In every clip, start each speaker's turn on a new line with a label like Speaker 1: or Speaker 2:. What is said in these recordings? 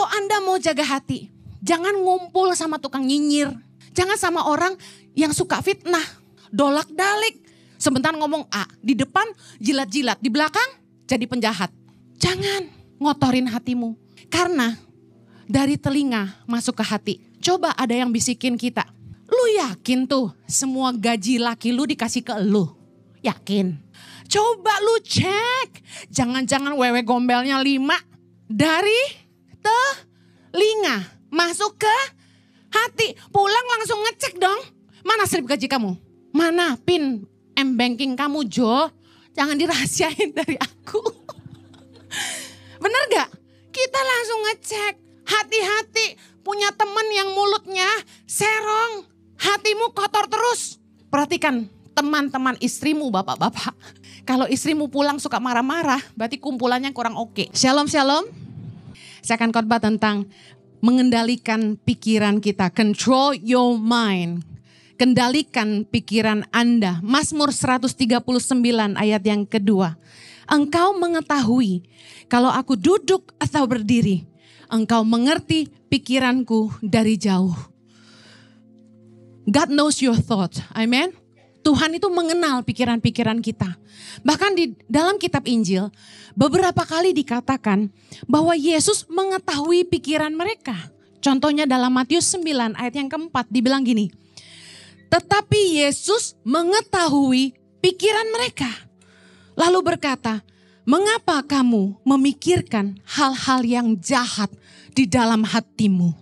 Speaker 1: Kalau Anda mau jaga hati, jangan ngumpul sama tukang nyinyir. Jangan sama orang yang suka fitnah, dolak-dalik. Sebentar ngomong A, di depan jilat-jilat, di belakang jadi penjahat. Jangan ngotorin hatimu. Karena dari telinga masuk ke hati. Coba ada yang bisikin kita. Lu yakin tuh semua gaji laki lu dikasih ke lu? Yakin? Coba lu cek. Jangan-jangan wewe gombelnya 5 dari telinga masuk ke hati. Pulang langsung ngecek dong. Mana slip gaji kamu? Mana pin M-banking kamu, Jo? Jangan dirahasiain dari aku. Bener gak? Kita langsung ngecek. Hati-hati punya teman yang mulutnya serong. Hatimu kotor terus. Perhatikan teman-teman istrimu, bapak-bapak. Kalau istrimu pulang suka marah-marah, berarti kumpulannya kurang oke. Shalom, shalom. Saya akan khotbah tentang mengendalikan pikiran kita. Control your mind. Kendalikan pikiran Anda. Mazmur 139 ayat yang kedua. Engkau mengetahui kalau aku duduk atau berdiri. Engkau mengerti pikiranku dari jauh. God knows your thoughts. Amen. Tuhan itu mengenal pikiran-pikiran kita. Bahkan di dalam kitab Injil, beberapa kali dikatakan bahwa Yesus mengetahui pikiran mereka. Contohnya dalam Matius 9 ayat yang keempat dibilang gini. Tetapi Yesus mengetahui pikiran mereka. Lalu berkata, mengapa kamu memikirkan hal-hal yang jahat di dalam hatimu?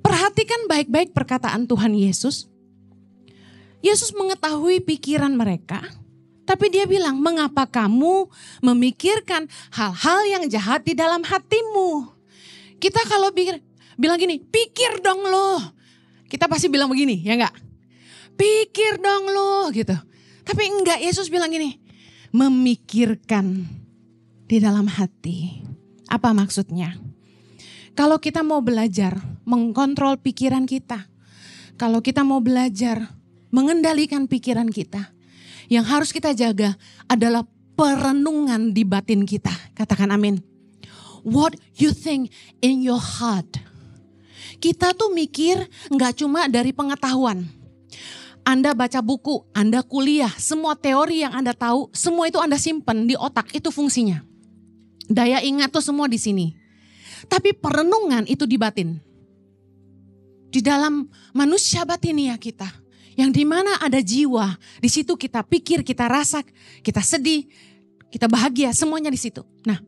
Speaker 1: Perhatikan baik-baik perkataan Tuhan Yesus. Yesus mengetahui pikiran mereka. Tapi dia bilang, mengapa kamu memikirkan hal-hal yang jahat di dalam hatimu? Kita kalau bilang gini, pikir dong lo. Kita pasti bilang begini, ya enggak? Pikir dong lo gitu. Tapi enggak, Yesus bilang gini, memikirkan di dalam hati. Apa maksudnya? Kalau kita mau belajar mengkontrol pikiran kita, kalau kita mau belajar mengendalikan pikiran kita, yang harus kita jaga adalah perenungan di batin kita. Katakan amin. What you think in your heart. Kita tuh mikir gak cuma dari pengetahuan. Anda baca buku, Anda kuliah, semua teori yang Anda tahu, semua itu Anda simpen di otak, itu fungsinya. Daya ingat tuh semua di sini. Tapi perenungan itu di batin. Di dalam manusia batinia kita. Yang dimana ada jiwa. Di situ kita pikir, kita rasa, kita sedih, kita bahagia. Semuanya di situ. Nah,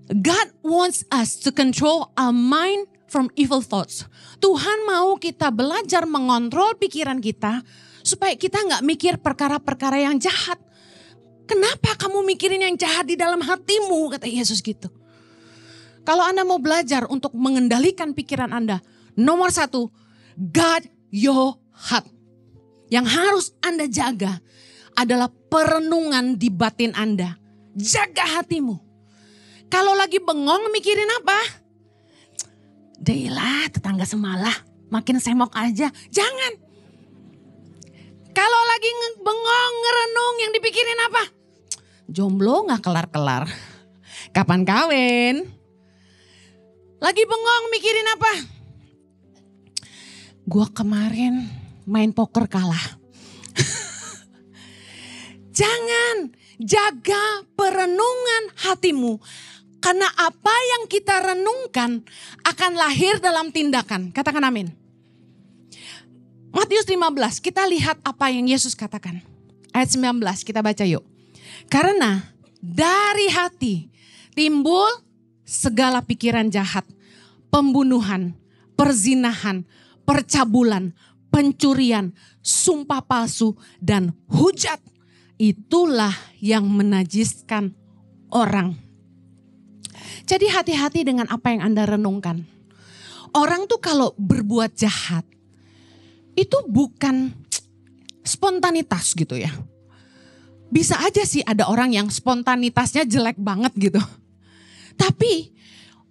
Speaker 1: God wants us to control our mind from evil thoughts. Tuhan mau kita belajar mengontrol pikiran kita. Supaya kita gak mikir perkara-perkara yang jahat. Kenapa kamu mikirin yang jahat di dalam hatimu? Kata Yesus gitu. Kalau Anda mau belajar untuk mengendalikan pikiran Anda, nomor 1, guard your heart. Yang harus Anda jaga adalah perenungan di batin Anda. Jaga hatimu. Kalau lagi bengong mikirin apa? Dailah tetangga semalah, makin semok aja. Jangan. Kalau lagi bengong, ngerenung, yang dipikirin apa? Jomblo gak kelar-kelar. Kapan kawin? Lagi bengong mikirin apa? Gua kemarin main poker kalah. Jangan, jaga perenungan hatimu. Karena apa yang kita renungkan akan lahir dalam tindakan. Katakan amin. Matius 15, kita lihat apa yang Yesus katakan. Ayat 19, kita baca yuk. Karena dari hati timbul segala pikiran jahat, pembunuhan, perzinahan, percabulan, pencurian, sumpah palsu, dan hujat. Itulah yang menajiskan orang. Jadi hati-hati dengan apa yang Anda renungkan. Orang tuh kalau berbuat jahat, itu bukan spontanitas gitu ya. Bisa aja sih ada orang yang spontanitasnya jelek banget gitu. Tapi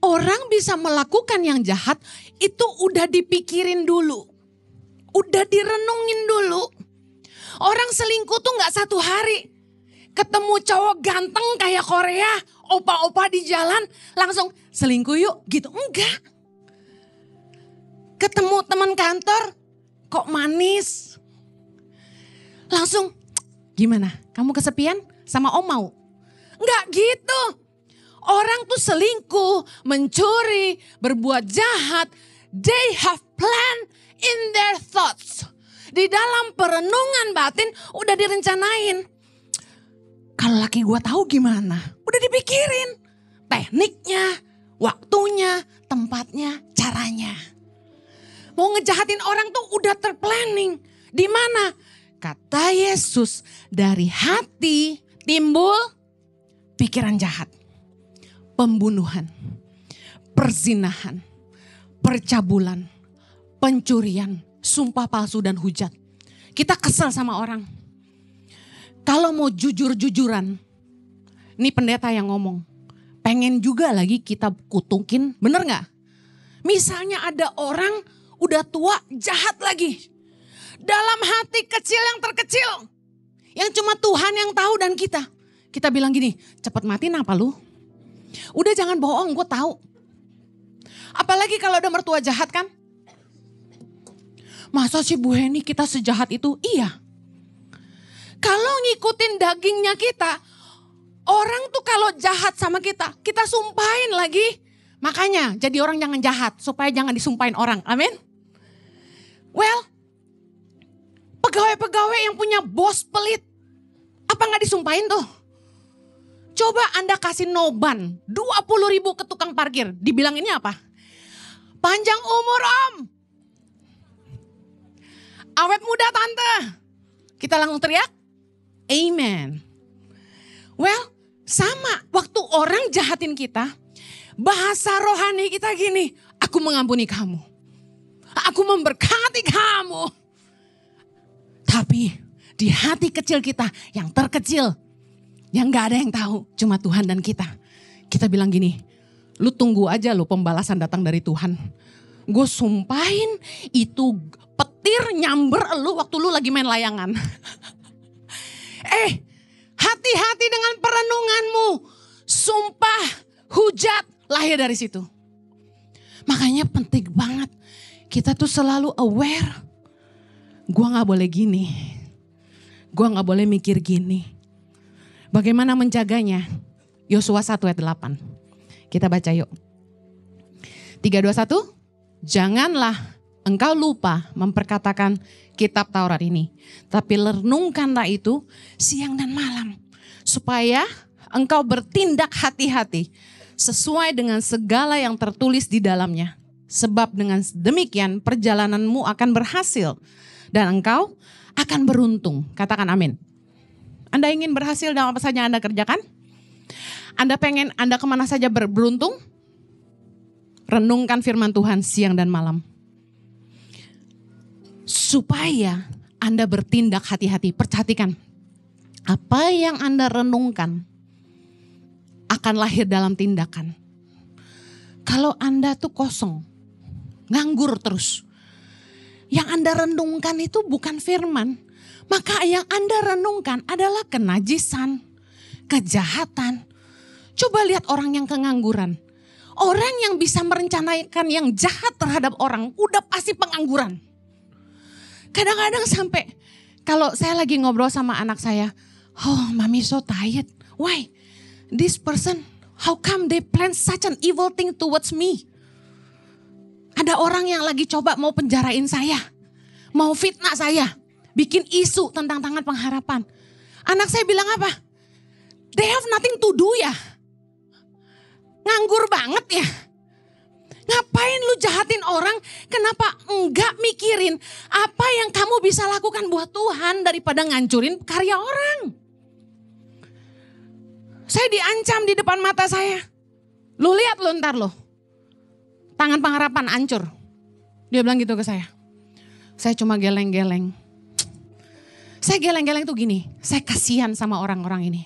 Speaker 1: orang bisa melakukan yang jahat itu udah dipikirin dulu. Udah direnungin dulu. Orang selingkuh tuh gak 1 hari. Ketemu cowok ganteng kayak Korea, opa-opa di jalan langsung selingkuh yuk gitu. Enggak. Ketemu teman kantor kok manis. Langsung gimana? Kamu kesepian sama om mau? Enggak gitu. Orang tuh selingkuh, mencuri, berbuat jahat. They have plan in their thoughts. Di dalam perenungan batin udah direncanain. Kalau laki gue tahu gimana? Udah dipikirin. Tekniknya, waktunya, tempatnya, caranya. Mau ngejahatin orang tuh udah terplanning. Di mana? Kata Yesus, dari hati timbul pikiran jahat. Pembunuhan, perzinahan, percabulan, pencurian, sumpah palsu dan hujat. Kita kesel sama orang. Kalau mau jujur-jujuran, ini pendeta yang ngomong. Pengen juga lagi kita kutukin, bener gak? Misalnya ada orang udah tua jahat lagi. Dalam hati kecil yang terkecil. Yang cuma Tuhan yang tahu dan kita. Kita bilang gini, cepet matiin apa lu? Udah jangan bohong, gue tahu. Apalagi kalau ada mertua jahat kan. Masa sih Bu Heni kita sejahat itu? Iya. Kalau ngikutin dagingnya kita, orang tuh kalau jahat sama kita, kita sumpahin lagi. Makanya jadi orang jangan jahat, supaya jangan disumpahin orang. Amin. Well, pegawai-pegawai yang punya bos pelit, apa gak disumpahin tuh? Coba Anda kasih noban 20.000 ke tukang parkir. Dibilang ini apa? Panjang umur om. Awet muda tante. Kita langsung teriak. Amen. Well, sama. Waktu orang jahatin kita. Bahasa rohani kita gini. Aku mengampuni kamu. Aku memberkati kamu. Tapi di hati kecil kita yang terkecil. Yang gak ada yang tahu, cuma Tuhan dan kita. Kita bilang gini, lu tunggu aja lu pembalasan datang dari Tuhan. Gue sumpahin itu petir nyamber lu waktu lu lagi main layangan. Hati-hati dengan perenunganmu. Sumpah, hujat lahir dari situ. Makanya penting banget kita tuh selalu aware. Gue gak boleh gini. Gue gak boleh mikir gini. Bagaimana menjaganya? Yosua 1 ayat 8. Kita baca yuk. 3, 2, 1. Janganlah engkau lupa memperkatakan kitab Taurat ini. Tapi renungkanlah itu siang dan malam. Supaya engkau bertindak hati-hati. Sesuai dengan segala yang tertulis di dalamnya. Sebab dengan demikian perjalananmu akan berhasil. Dan engkau akan beruntung. Katakan amin. Anda ingin berhasil dalam apa saja Anda kerjakan? Anda pengen Anda kemana saja beruntung? Renungkan firman Tuhan siang dan malam. Supaya Anda bertindak hati-hati. Perhatikan. Apa yang Anda renungkan akan lahir dalam tindakan. Kalau Anda tuh kosong, nganggur terus. Yang Anda renungkan itu bukan firman. Maka yang Anda renungkan adalah kenajisan, kejahatan. Coba lihat orang yang kengangguran. Orang yang bisa merencanakan yang jahat terhadap orang udah pasti pengangguran. Kadang-kadang sampai kalau saya lagi ngobrol sama anak saya. Oh mami so tired. Why? This person, how come they plan such an evil thing towards me? Ada orang yang lagi coba mau penjarain saya. Mau fitnah saya. Bikin isu tentang tangan pengharapan. Anak saya bilang apa? They have nothing to do ya. Nganggur banget ya. Ngapain lu jahatin orang? Kenapa enggak mikirin apa yang kamu bisa lakukan buat Tuhan daripada ngancurin karya orang? Saya diancam di depan mata saya. Lu lihat lu ntar lo. Tangan pengharapan hancur. Dia bilang gitu ke saya. Saya cuma geleng-geleng. Saya geleng-geleng tuh gini, saya kasihan sama orang-orang ini.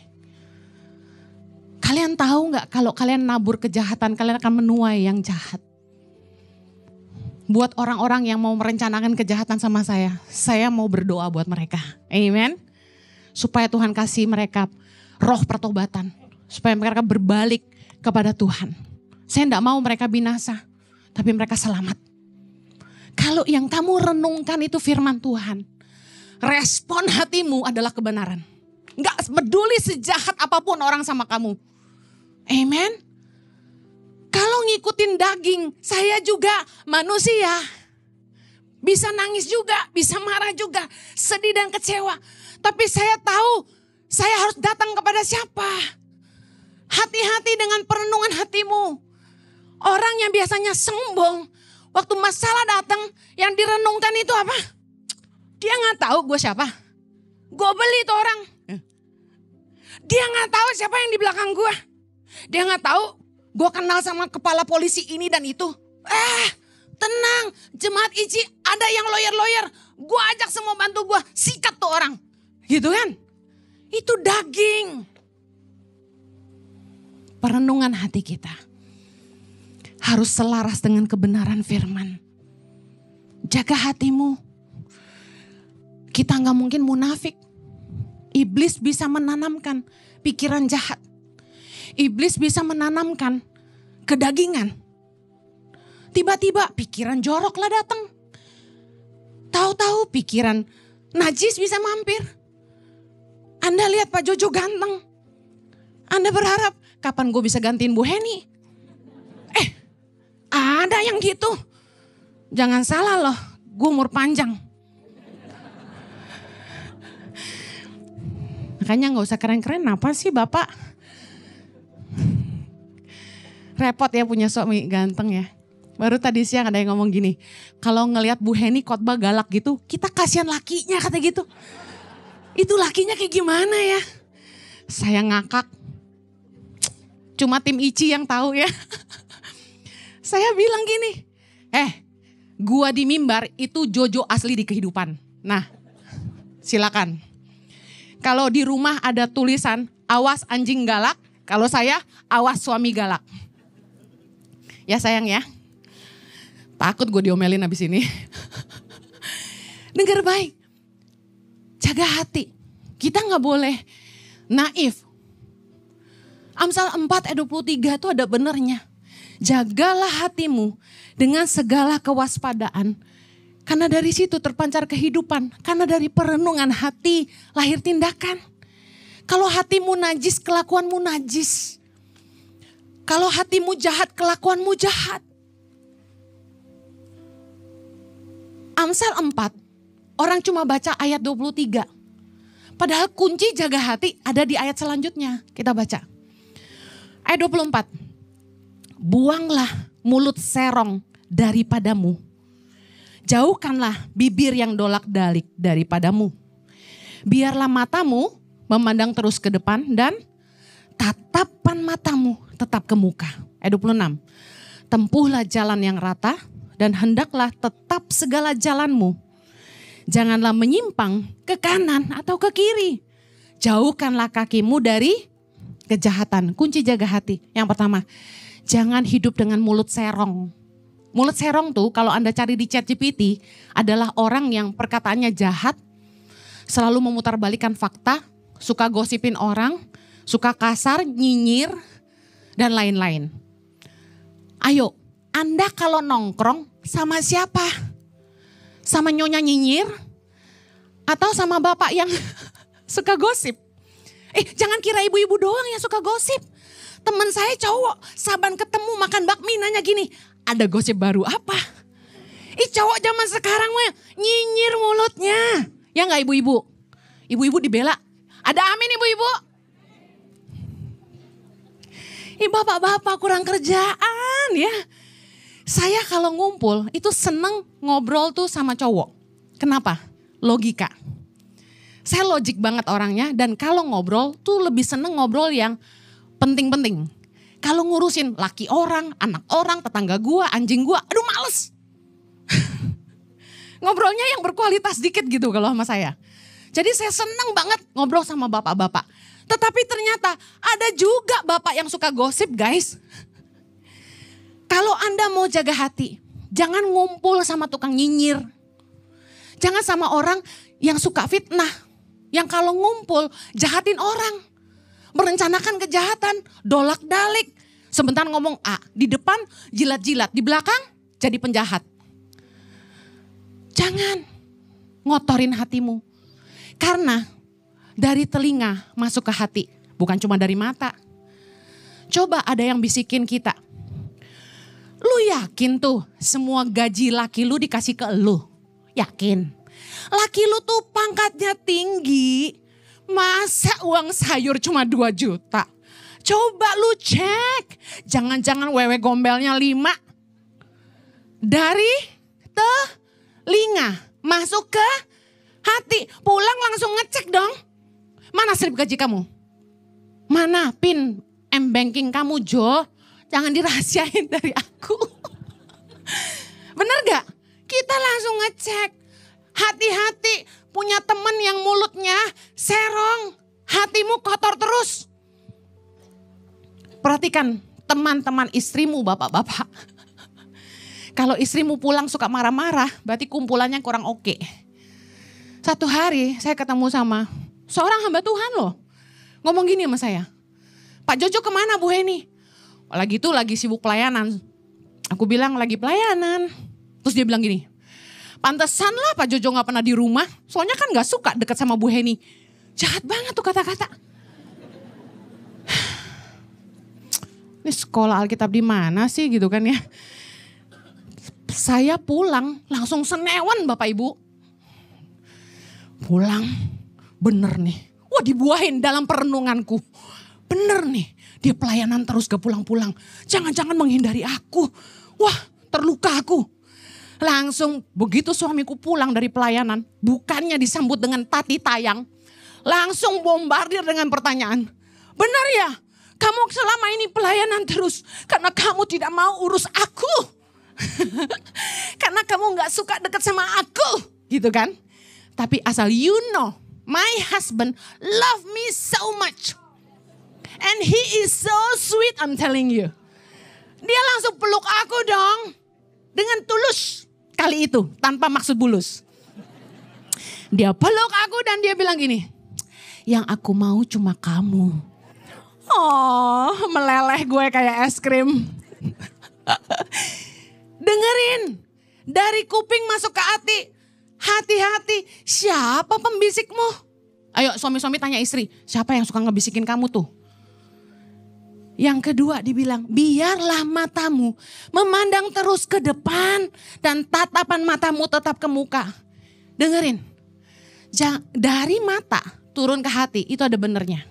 Speaker 1: Kalian tahu gak kalau kalian nabur kejahatan, kalian akan menuai yang jahat. Buat orang-orang yang mau merencanakan kejahatan sama saya mau berdoa buat mereka. Amen. Supaya Tuhan kasih mereka roh pertobatan. supaya mereka berbalik kepada Tuhan. Saya tidak mau mereka binasa, tapi mereka selamat. Kalau yang kamu renungkan itu firman Tuhan, respon hatimu adalah kebenaran. Gak peduli sejahat apapun orang sama kamu. Amen. Kalau ngikutin daging, saya juga manusia. Bisa nangis juga, bisa marah juga, sedih dan kecewa. Tapi saya tahu saya harus datang kepada siapa. Hati-hati dengan perenungan hatimu. Orang yang biasanya sombong, waktu masalah datang, yang direnungkan itu apa? Dia gak tahu gue siapa. Gue beli itu orang. Dia gak tahu siapa yang di belakang gue. Dia gak tahu gue kenal sama kepala polisi ini dan itu. Tenang, jemaat ICI ada yang lawyer-lawyer. Gue ajak semua bantu gue, sikat tuh orang. Gitu kan? Itu daging. Perenungan hati kita harus selaras dengan kebenaran firman. Jaga hatimu. Kita gak mungkin munafik. Iblis bisa menanamkan pikiran jahat. Iblis bisa menanamkan kedagingan. Tiba-tiba pikiran jorok lah datang. Tahu-tahu pikiran najis bisa mampir. Anda lihat Pak Jojo ganteng. Anda berharap kapan gue bisa gantiin Bu Heni. Ada yang gitu. Jangan salah loh, gue umur panjang. Makanya gak usah keren-keren, apa sih Bapak? Repot ya punya suami ganteng ya. Baru tadi siang ada yang ngomong gini, kalau ngelihat Bu Heni khotbah galak gitu, kita kasihan lakinya kata gitu. Itu lakinya kayak gimana ya? Saya ngakak. Cuma tim ICI yang tahu ya. Saya bilang gini, gua di mimbar itu Jojo asli di kehidupan. Nah, silakan. Kalau di rumah ada tulisan, awas anjing galak, kalau saya awas suami galak. Ya sayang ya. Takut gue diomelin abis ini. Dengar baik. Jaga hati. Kita gak boleh naif. Amsal 4 ayat 23 itu ada benernya. Jagalah hatimu dengan segala kewaspadaan. Karena dari situ terpancar kehidupan. Karena dari perenungan hati lahir tindakan. Kalau hatimu najis, kelakuanmu najis. Kalau hatimu jahat, kelakuanmu jahat. Amsal 4, orang cuma baca ayat 23. Padahal kunci jaga hati ada di ayat selanjutnya. Kita baca. Ayat 24. Buanglah mulut serong daripadamu. Jauhkanlah bibir yang dolak-dalik daripadamu. Biarlah matamu memandang terus ke depan dan tatapan matamu tetap ke muka. Ayat 26. Tempuhlah jalan yang rata dan hendaklah tetap segala jalanmu. Janganlah menyimpang ke kanan atau ke kiri. Jauhkanlah kakimu dari kejahatan. Kunci jaga hati. Yang pertama, jangan hidup dengan mulut serong. Mulut serong tuh kalau Anda cari di ChatGPT adalah orang yang perkataannya jahat, selalu memutarbalikkan fakta, suka gosipin orang, suka kasar, nyinyir, dan lain-lain. Ayo, Anda kalau nongkrong sama siapa? Sama nyonya nyinyir? Atau sama bapak yang suka gosip? Jangan kira ibu-ibu doang yang suka gosip. Teman saya cowok, saban ketemu makan bakmi nanya gini, ada gosip baru apa? Cowok zaman sekarang mah nyinyir mulutnya. Ya gak ibu-ibu? Ibu-ibu dibela. Ada amin ibu-ibu? Bapak-bapak kurang kerjaan ya. Saya kalau ngumpul itu seneng ngobrol tuh sama cowok. Kenapa? Logika. Saya logik banget orangnya dan kalau ngobrol tuh lebih seneng ngobrol yang penting-penting. Kalau ngurusin laki orang, anak orang, tetangga gua, anjing gua, aduh males. Ngobrolnya yang berkualitas dikit gitu kalau sama saya. Jadi saya seneng banget ngobrol sama bapak-bapak. Tetapi ternyata ada juga bapak yang suka gosip guys. Kalau Anda mau jaga hati, jangan ngumpul sama tukang nyinyir. Jangan sama orang yang suka fitnah. Yang kalau ngumpul jahatin orang. merencanakan kejahatan, dolak-dalik. Sebentar ngomong A, di depan jilat-jilat, di belakang jadi penjahat. Jangan ngotorin hatimu. Karena dari telinga masuk ke hati, bukan cuma dari mata. Coba ada yang bisikin kita. Lu yakin tuh semua gaji laki lu dikasih ke lu? Yakin? Laki lu tuh pangkatnya tinggi. Masa uang sayur cuma 2 juta? Coba lu cek. Jangan-jangan wewe gombelnya 5. Dari telinga masuk ke hati. Pulang langsung ngecek dong. Mana slip gaji kamu? Mana pin M-banking kamu, Jo? Jangan dirahasiain dari aku. Bener gak? Kita langsung ngecek. Hati-hati punya temen yang mulutnya serong. Hatimu kotor terus. Perhatikan teman-teman istrimu, bapak-bapak. Kalau istrimu pulang suka marah-marah, berarti kumpulannya kurang oke. Satu hari saya ketemu sama seorang hamba Tuhan loh. Ngomong gini sama saya. Pak Jojo kemana Bu Heni? Lagi sibuk pelayanan. Aku bilang lagi pelayanan. Terus dia bilang gini. Pantesan lah Pak Jojo gak pernah di rumah. Soalnya kan gak suka dekat sama Bu Heni. Jahat banget tuh kata-kata. Ini sekolah Alkitab di mana sih gitu kan ya. Saya pulang langsung senewan Bapak Ibu. Pulang bener nih. Wah dibuahin dalam perenunganku. Bener nih. Dia pelayanan terus gak pulang-pulang. Jangan-jangan menghindari aku. Wah terluka aku. Langsung begitu suamiku pulang dari pelayanan. Bukannya disambut dengan tati tayang. Langsung bombardir dengan pertanyaan. Benar ya? Kamu selama ini pelayanan terus. Karena kamu tidak mau urus aku. Karena kamu gak suka dekat sama aku. Gitu kan? Tapi asal you know. My husband love me so much. And he is so sweet, I'm telling you. Dia langsung peluk aku dong. Dengan tulus kali itu, tanpa maksud bulus. Dia peluk aku dan dia bilang gini. Yang aku mau cuma kamu. Oh, meleleh gue kayak es krim. Dengerin. Dari kuping masuk ke hati. Hati-hati, siapa pembisikmu? Ayo suami-suami tanya istri, siapa yang suka ngebisikin kamu tuh? Yang kedua dibilang, biarlah matamu memandang terus ke depan dan tatapan matamu tetap ke muka. Dengerin, dari mata turun ke hati itu ada benernya.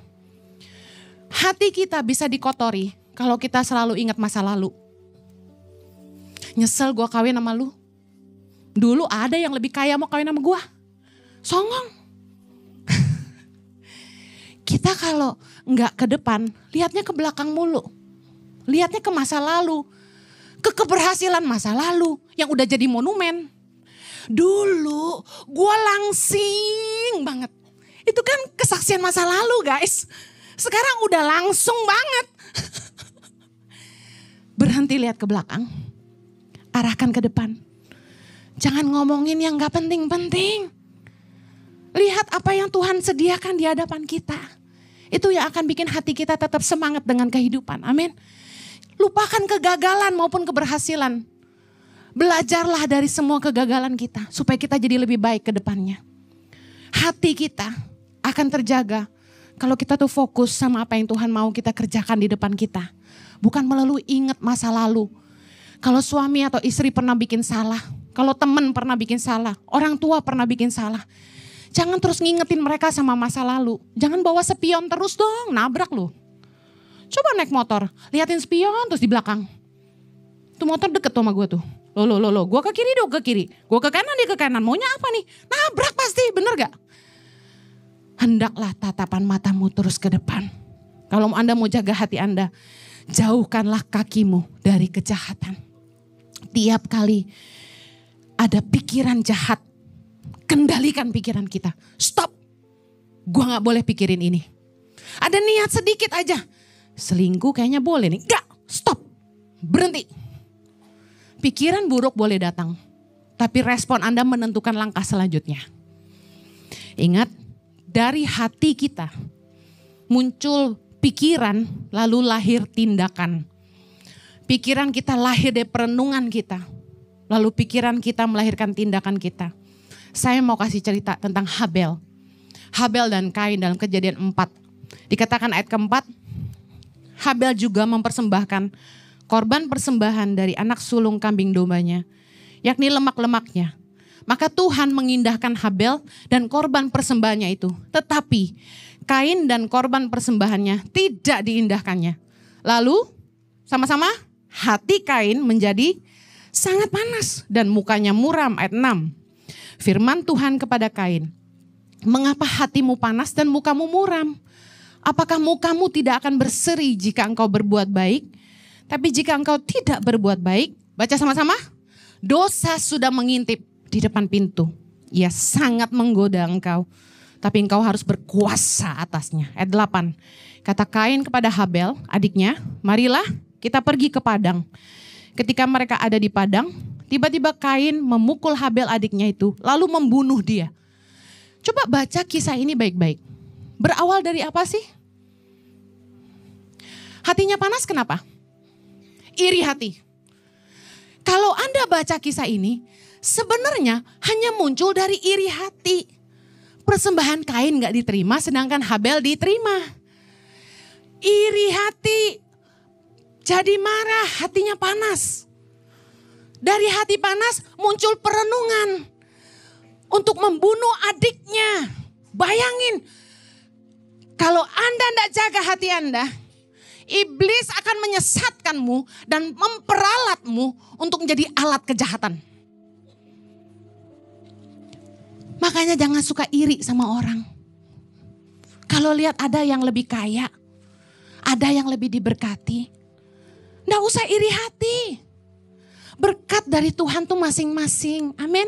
Speaker 1: Hati kita bisa dikotori kalau kita selalu ingat masa lalu. Nyesel gue kawin sama lu. Dulu ada yang lebih kaya mau kawin sama gue. Songong. Kita kalau nggak ke depan, lihatnya ke belakang mulu. Lihatnya ke masa lalu. Ke keberhasilan masa lalu yang udah jadi monumen. Dulu gue langsing banget. Itu kan kesaksian masa lalu guys. Sekarang udah langsung banget. Berhenti lihat ke belakang. Arahkan ke depan. Jangan ngomongin yang gak penting-penting. Lihat apa yang Tuhan sediakan di hadapan kita. Itu yang akan bikin hati kita tetap semangat dengan kehidupan. Amin. Lupakan kegagalan maupun keberhasilan. Belajarlah dari semua kegagalan kita. Supaya kita jadi lebih baik ke depannya. Hati kita akan terjaga. Kalau kita tuh fokus sama apa yang Tuhan mau kita kerjakan di depan kita. Bukan melalui ingat masa lalu. Kalau suami atau istri pernah bikin salah. Kalau teman pernah bikin salah, orang tua pernah bikin salah. Jangan terus ngingetin mereka sama masa lalu. Jangan bawa spion terus dong, nabrak lu. Coba naik motor, liatin spion terus di belakang. Tuh motor deket tuh sama gue tuh. Loh, gue ke kiri dong, ke kiri. Gue ke kanan, dia ke kanan. Maunya apa nih? Nabrak pasti, bener gak? Hendaklah tatapan matamu terus ke depan. Kalau Anda mau jaga hati Anda, jauhkanlah kakimu dari kejahatan. Tiap kali ada pikiran jahat, kendalikan pikiran kita. Stop, gue gak boleh pikirin ini. Ada niat sedikit aja, selingkuh kayaknya boleh nih. Gak, stop, berhenti. Pikiran buruk boleh datang, tapi respon Anda menentukan langkah selanjutnya. Ingat, dari hati kita muncul pikiran lalu lahir tindakan. Pikiran kita lahir dari perenungan kita. Lalu pikiran kita melahirkan tindakan kita. Saya mau kasih cerita tentang Habel. Habel dan Kain dalam Kejadian 4. Dikatakan ayat keempat, Habel juga mempersembahkan korban persembahan dari anak sulung kambing dombanya, yakni lemak-lemaknya. Maka Tuhan mengindahkan Habel dan korban persembahannya itu. Tetapi Kain dan korban persembahannya tidak diindahkannya. Lalu sama-sama hati Kain menjadi sangat panas dan mukanya muram. Ayat 6. Firman Tuhan kepada Kain, mengapa hatimu panas dan mukamu muram? Apakah mukamu tidak akan berseri jika engkau berbuat baik? Tapi jika engkau tidak berbuat baik, baca sama-sama. Dosa sudah mengintip di depan pintu. Ia sangat menggoda engkau. Tapi engkau harus berkuasa atasnya. Ayat 8. Kata Kain kepada Habel, adiknya, marilah kita pergi ke padang. Ketika mereka ada di padang, tiba-tiba Kain memukul Habel adiknya itu, lalu membunuh dia. Coba baca kisah ini baik-baik. Berawal dari apa sih? Hatinya panas kenapa? Iri hati. Kalau Anda baca kisah ini, sebenarnya hanya muncul dari iri hati. Persembahan Kain gak diterima, sedangkan Habel diterima. Iri hati, jadi marah, hatinya panas. Dari hati panas muncul perenungan untuk membunuh adiknya. Bayangin, kalau Anda tidak jaga hati Anda, iblis akan menyesatkanmu dan memperalatmu untuk menjadi alat kejahatan. Makanya jangan suka iri sama orang. Kalau lihat ada yang lebih kaya, ada yang lebih diberkati, nggak usah iri hati. Berkat dari Tuhan tuh masing-masing. Amin.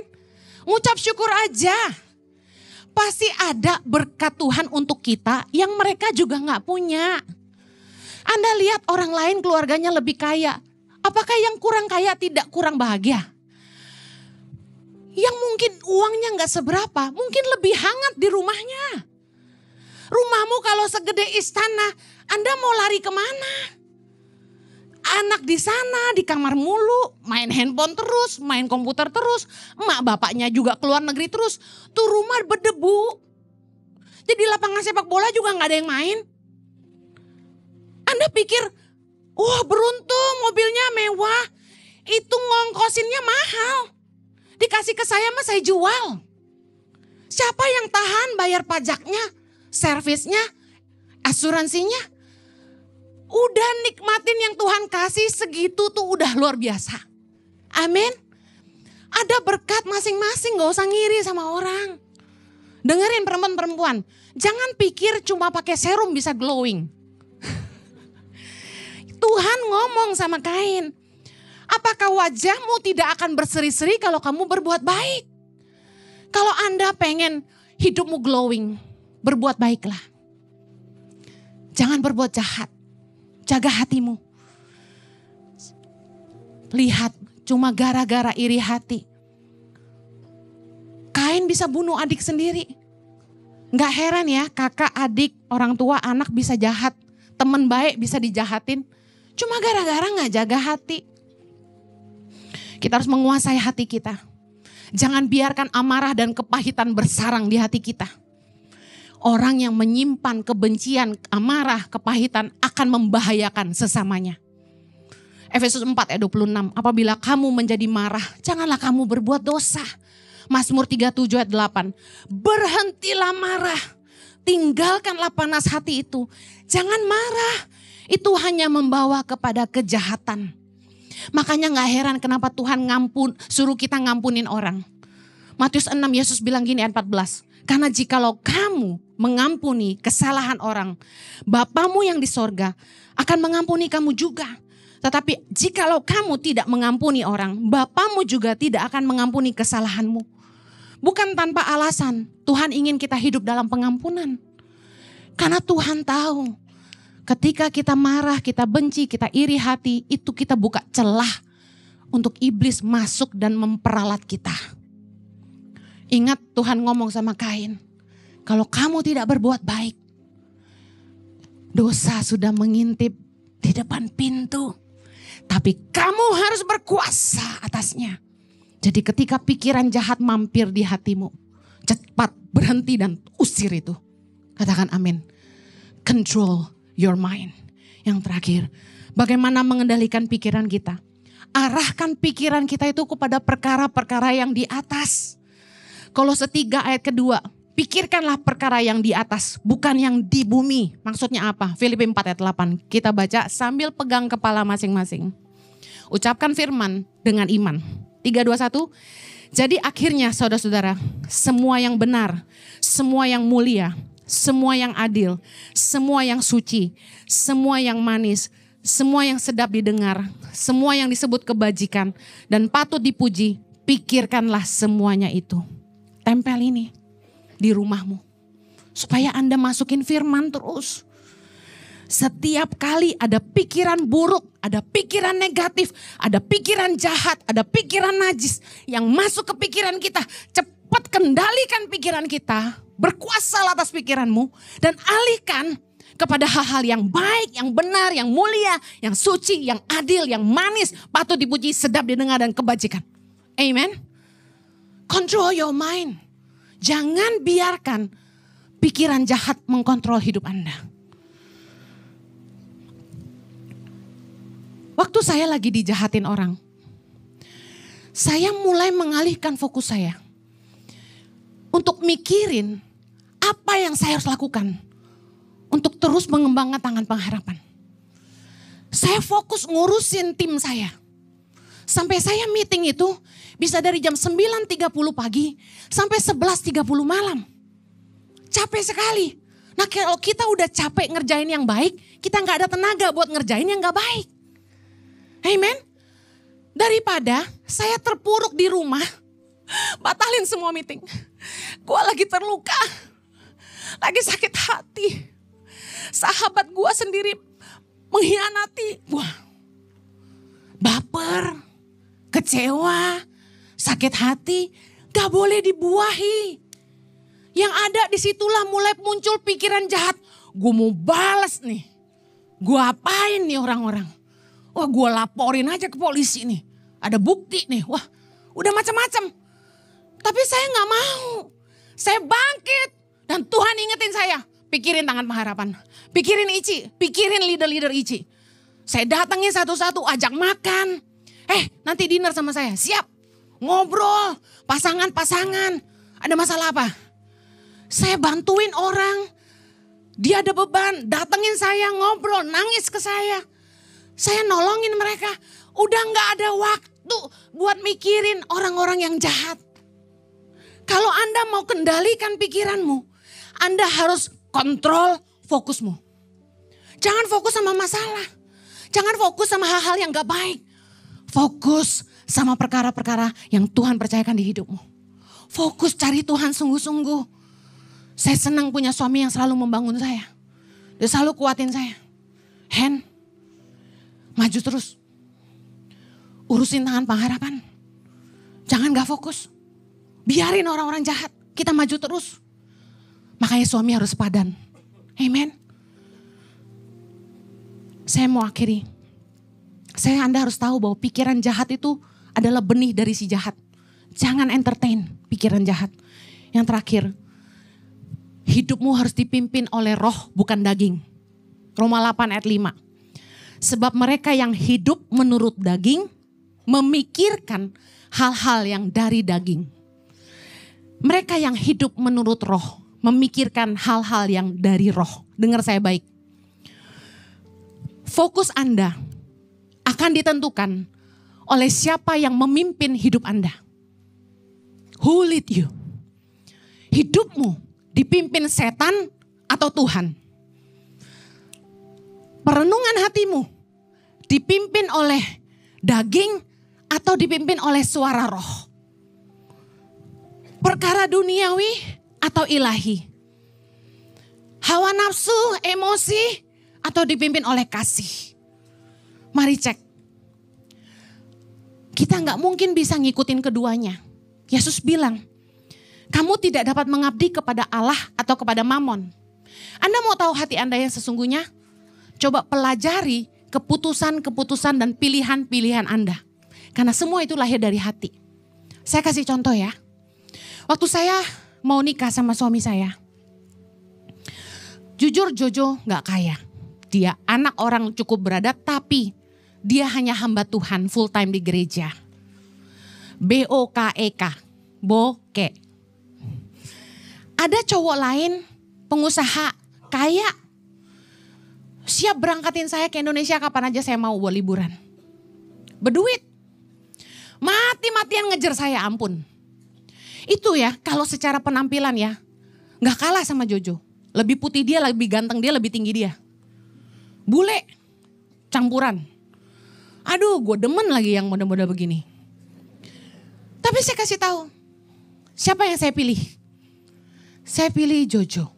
Speaker 1: Ngucap syukur aja. Pasti ada berkat Tuhan untuk kita yang mereka juga nggak punya. Anda lihat orang lain keluarganya lebih kaya. Apakah yang kurang kaya tidak kurang bahagia? Yang mungkin uangnya nggak seberapa, mungkin lebih hangat di rumahnya. Rumahmu kalau segede istana, Anda mau lari kemana? Anak di sana di kamar mulu, main handphone terus, main komputer terus. Emak bapaknya juga keluar negeri terus. Tuh rumah berdebu. Jadi lapangan sepak bola juga nggak ada yang main. Anda pikir, wah beruntung mobilnya mewah. Itu ngongkosinnya mahal. Dikasih ke saya mah saya jual. Siapa yang tahan bayar pajaknya, servisnya, asuransinya? Udah nikmatin yang Tuhan kasih segitu tuh udah luar biasa. Amin. Ada berkat masing-masing, gak usah ngiri sama orang. Dengerin perempuan-perempuan, jangan pikir cuma pakai serum bisa glowing. Tuhan ngomong sama Kain, apakah wajahmu tidak akan berseri-seri kalau kamu berbuat baik? Kalau Anda pengen hidupmu glowing, berbuat baiklah. Jangan berbuat jahat. Jaga hatimu. Lihat, cuma gara-gara iri hati. Kain bisa bunuh adik sendiri. Gak heran ya, kakak, adik, orang tua, anak bisa jahat. Teman baik bisa dijahatin. Cuma gara-gara gak jaga hati. Kita harus menguasai hati kita. Jangan biarkan amarah dan kepahitan bersarang di hati kita. Orang yang menyimpan kebencian, amarah, kepahitan akan membahayakan sesamanya. Efesus 4 ayat 26, apabila kamu menjadi marah, janganlah kamu berbuat dosa. Mazmur 37 ayat 8, berhentilah marah, tinggalkanlah panas hati itu. Jangan marah, itu hanya membawa kepada kejahatan. Makanya gak heran kenapa Tuhan suruh kita ngampunin orang. Matius 6, Yesus bilang gini ayat 14. Karena jikalau kamu mengampuni kesalahan orang, Bapamu yang di sorga akan mengampuni kamu juga. Tetapi jikalau kamu tidak mengampuni orang, Bapamu juga tidak akan mengampuni kesalahanmu. Bukan tanpa alasan Tuhan ingin kita hidup dalam pengampunan. Karena Tuhan tahu ketika kita marah, kita benci, kita iri hati, itu kita buka celah untuk iblis masuk dan memperalat kita. Ingat Tuhan ngomong sama Kain, kalau kamu tidak berbuat baik, Dosa sudah mengintip di depan pintu. Tapi kamu harus berkuasa atasnya. Jadi ketika pikiran jahat mampir di hatimu, cepat berhenti dan usir itu. Katakan amin. Control your mind. Yang terakhir, bagaimana mengendalikan pikiran kita? Arahkan pikiran kita itu kepada perkara-perkara yang di atas. Kolose 3 ayat kedua, pikirkanlah perkara yang di atas, bukan yang di bumi. Maksudnya apa? Filipi 4 ayat 8. Kita baca sambil pegang kepala masing-masing. Ucapkan firman dengan iman. 3, 2, 1. Jadi akhirnya saudara-saudara, semua yang benar, semua yang mulia, semua yang adil, semua yang suci, semua yang manis, semua yang sedap didengar, semua yang disebut kebajikan dan patut dipuji, pikirkanlah semuanya itu. Tempel ini di rumahmu. Supaya Anda masukin firman terus. Setiap kali ada pikiran buruk, ada pikiran negatif, ada pikiran jahat, ada pikiran najis yang masuk ke pikiran kita. Cepat kendalikan pikiran kita. Berkuasa atas pikiranmu dan alihkan kepada hal-hal yang baik, yang benar, yang mulia, yang suci, yang adil, yang manis, patut dipuji, sedap didengar dan kebajikan. Amen. Control your mind. Jangan biarkan pikiran jahat mengkontrol hidup Anda. Waktu saya lagi dijahatin orang, saya mulai mengalihkan fokus saya untuk mikirin apa yang saya harus lakukan untuk terus mengembangkan tangan pengharapan. Saya fokus ngurusin tim saya. Sampai saya meeting itu bisa dari jam 9.30 pagi sampai 11.30 malam. Capek sekali. Nah kalau kita udah capek ngerjain yang baik, kita gak ada tenaga buat ngerjain yang gak baik. Amen. Daripada saya terpuruk di rumah, batalin semua meeting. Gue lagi terluka, lagi sakit hati. Sahabat gue sendiri mengkhianati gue. Baper, kecewa, sakit hati, gak boleh dibuahi. Yang ada disitulah mulai muncul pikiran jahat. Gue mau balas nih. Gue apain nih orang-orang. Wah gue laporin aja ke polisi nih. Ada bukti nih. Wah udah macam-macam. Tapi saya gak mau. Saya bangkit. Dan Tuhan ingetin saya. Pikirin tangan pengharapan. Pikirin Ici. Pikirin leader-leader Ici. Saya datangin satu-satu. Ajak makan. Nanti dinner sama saya. Siap. Ngobrol. Pasangan-pasangan. Ada masalah apa? Saya bantuin orang. Dia ada beban. Datengin saya ngobrol. Nangis ke saya. Saya nolongin mereka. Udah gak ada waktu buat mikirin orang-orang yang jahat. Kalau Anda mau kendalikan pikiranmu, Anda harus kontrol fokusmu. Jangan fokus sama masalah. Jangan fokus sama hal-hal yang gak baik. Fokus sama perkara-perkara yang Tuhan percayakan di hidupmu. Fokus cari Tuhan sungguh-sungguh. Saya senang punya suami yang selalu membangun saya. Dia selalu kuatin saya. Hen, maju terus. Urusin tangan pengharapan. Jangan gak fokus. Biarin orang-orang jahat. Kita maju terus. Makanya suami harus padan. Amen. Saya mau akhiri. Anda harus tahu bahwa pikiran jahat itu adalah benih dari si jahat. Jangan entertain pikiran jahat. Yang terakhir. Hidupmu harus dipimpin oleh roh bukan daging. Roma 8 ayat 5. Sebab mereka yang hidup menurut daging memikirkan hal-hal yang dari daging. Mereka yang hidup menurut roh memikirkan hal-hal yang dari roh. Dengar saya baik. Fokus Anda akan ditentukan oleh siapa yang memimpin hidup Anda. Who lead you? Hidupmu dipimpin setan atau Tuhan? Perenungan hatimu dipimpin oleh daging atau dipimpin oleh suara roh? Perkara duniawi atau ilahi? Hawa nafsu, emosi atau dipimpin oleh kasih? Mari cek. Kita gak mungkin bisa ngikutin keduanya. Yesus bilang, kamu tidak dapat mengabdi kepada Allah atau kepada Mamon. Anda mau tahu hati Anda yang sesungguhnya? Coba pelajari keputusan-keputusan dan pilihan-pilihan Anda. Karena semua itu lahir dari hati. Saya kasih contoh ya. Waktu saya mau nikah sama suami saya. Jujur Jojo gak kaya. Dia anak orang cukup beradat tapi dia hanya hamba Tuhan full time di gereja. BOKEK. Boke. Ada cowok lain pengusaha kaya. Siap berangkatin saya ke Indonesia kapan aja saya mau buat liburan. Berduit. Mati-matian ngejar saya, ampun. Itu ya kalau secara penampilan ya gak kalah sama Jojo. Lebih putih dia, lebih ganteng dia, lebih tinggi dia. Bule, campuran. Aduh, gue demen lagi yang muda-muda begini. Tapi saya kasih tahu, siapa yang saya pilih? Saya pilih Jojo.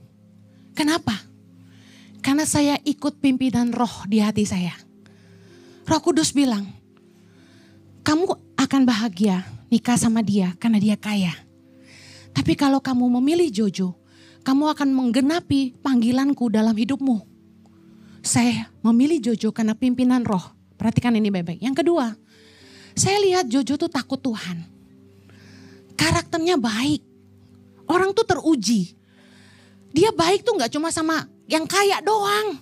Speaker 1: Kenapa? Karena saya ikut pimpinan roh di hati saya. Roh Kudus bilang, kamu akan bahagia nikah sama dia karena dia kaya. Tapi kalau kamu memilih Jojo, kamu akan menggenapi panggilanku dalam hidupmu. Saya memilih Jojo karena pimpinan roh. Perhatikan ini baik-baik. Yang kedua, saya lihat Jojo tuh takut Tuhan. Karakternya baik. Orang tuh teruji. Dia baik tuh gak cuma sama yang kaya doang.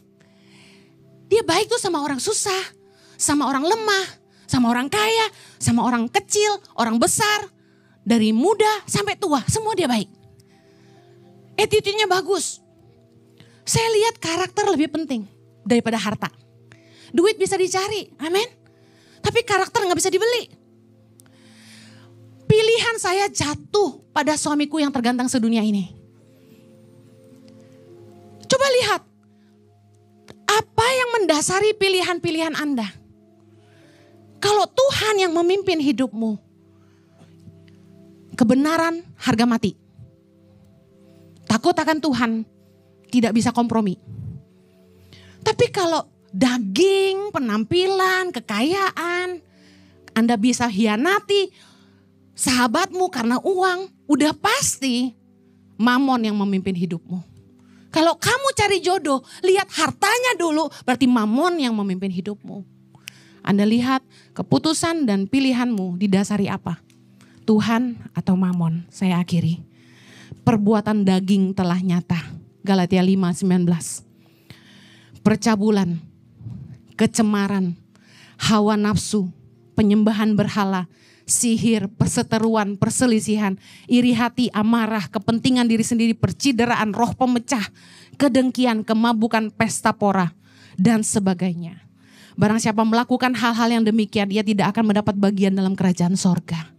Speaker 1: Dia baik tuh sama orang susah, sama orang lemah, sama orang kaya, sama orang kecil, orang besar. Dari muda sampai tua, semua dia baik. Attitude-nya bagus. Saya lihat karakter lebih penting daripada harta. Duit bisa dicari, amin. Tapi karakter gak bisa dibeli. Pilihan saya jatuh pada suamiku yang terganteng sedunia ini. Coba lihat, apa yang mendasari pilihan-pilihan Anda? Kalau Tuhan yang memimpin hidupmu, kebenaran harga mati. Takut akan Tuhan, tidak bisa kompromi. Tapi kalau daging, penampilan, kekayaan, Anda bisa hianati sahabatmu karena uang, udah pasti mamon yang memimpin hidupmu. Kalau kamu cari jodoh, lihat hartanya dulu, berarti mamon yang memimpin hidupmu. Anda lihat keputusan dan pilihanmu didasari apa? Tuhan atau mamon? Saya akhiri. Perbuatan daging telah nyata. Galatia 5:19. Percabulan, kecemaran, hawa nafsu, penyembahan berhala, sihir, perseteruan, perselisihan, iri hati, amarah, kepentingan diri sendiri, percideraan, roh pemecah, kedengkian, kemabukan, pesta pora, dan sebagainya. Barang siapa melakukan hal-hal yang demikian, ia tidak akan mendapat bagian dalam kerajaan sorga.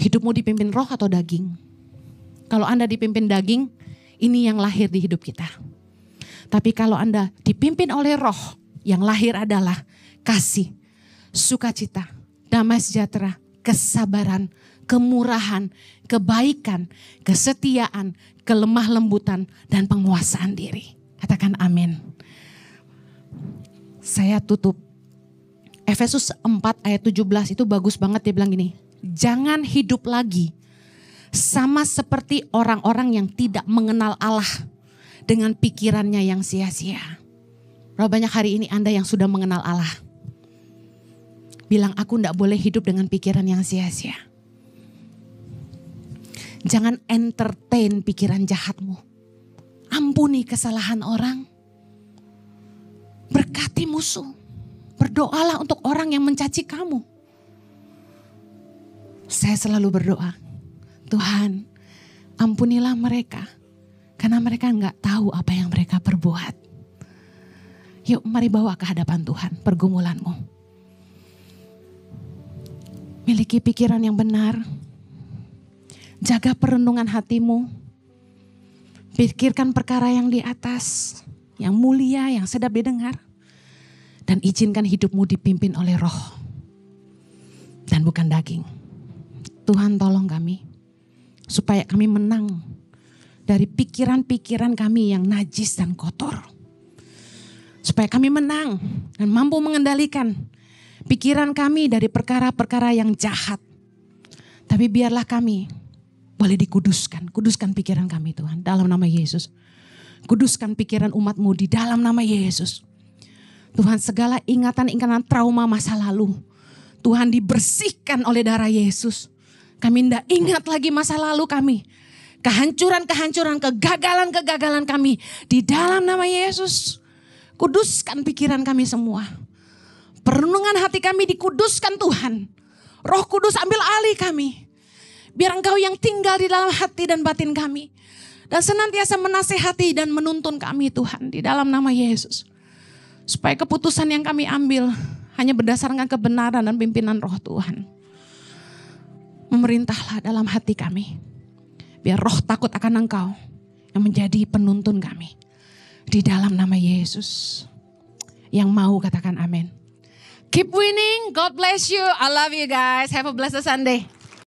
Speaker 1: Hidupmu dipimpin roh atau daging? Kalau Anda dipimpin daging, ini yang lahir di hidup kita. Tapi kalau Anda dipimpin oleh roh, yang lahir adalah kasih, sukacita, damai sejahtera, kesabaran, kemurahan, kebaikan, kesetiaan, kelemah lembutan, dan penguasaan diri. Katakan amin. Saya tutup. Efesus 4 ayat 17 itu bagus banget, dia bilang gini. Jangan hidup lagi sama seperti orang-orang yang tidak mengenal Allah dengan pikirannya yang sia-sia. Berapa banyak hari ini Anda yang sudah mengenal Allah? Bilang aku tidak boleh hidup dengan pikiran yang sia-sia. Jangan entertain pikiran jahatmu. Ampuni kesalahan orang. Berkati musuh. Berdoalah untuk orang yang mencaci kamu. Saya selalu berdoa. Tuhan, ampunilah mereka. Karena mereka enggak tahu apa yang mereka perbuat. Yuk mari bawa ke hadapan Tuhan pergumulanmu. Miliki pikiran yang benar. Jaga perenungan hatimu. Pikirkan perkara yang di atas. Yang mulia, yang sedap didengar. Dan izinkan hidupmu dipimpin oleh roh. Dan bukan daging. Tuhan tolong kami. Supaya kami menang. Dari pikiran-pikiran kami yang najis dan kotor. Supaya kami menang dan mampu mengendalikan pikiran kami dari perkara-perkara yang jahat. Tapi biarlah kami boleh dikuduskan. Kuduskan pikiran kami Tuhan dalam nama Yesus. Kuduskan pikiran umat-Mu di dalam nama Yesus. Tuhan, segala ingatan-ingatan trauma masa lalu, Tuhan, dibersihkan oleh darah Yesus. Kami tidak ingat lagi masa lalu kami. Kehancuran-kehancuran, kegagalan-kegagalan kami di dalam nama Yesus. Kuduskan pikiran kami semua. Perenungan hati kami dikuduskan Tuhan. Roh Kudus ambil alih kami. Biar Engkau yang tinggal di dalam hati dan batin kami. Dan senantiasa menasehati dan menuntun kami Tuhan di dalam nama Yesus. Supaya keputusan yang kami ambil hanya berdasarkan kebenaran dan pimpinan Roh Tuhan. Memerintahlah dalam hati kami. Biar roh takut akan Engkau yang menjadi penuntun kami. Di dalam nama Yesus. Yang mau katakan amin. Keep winning. God bless you. I love you guys. Have a blessed Sunday.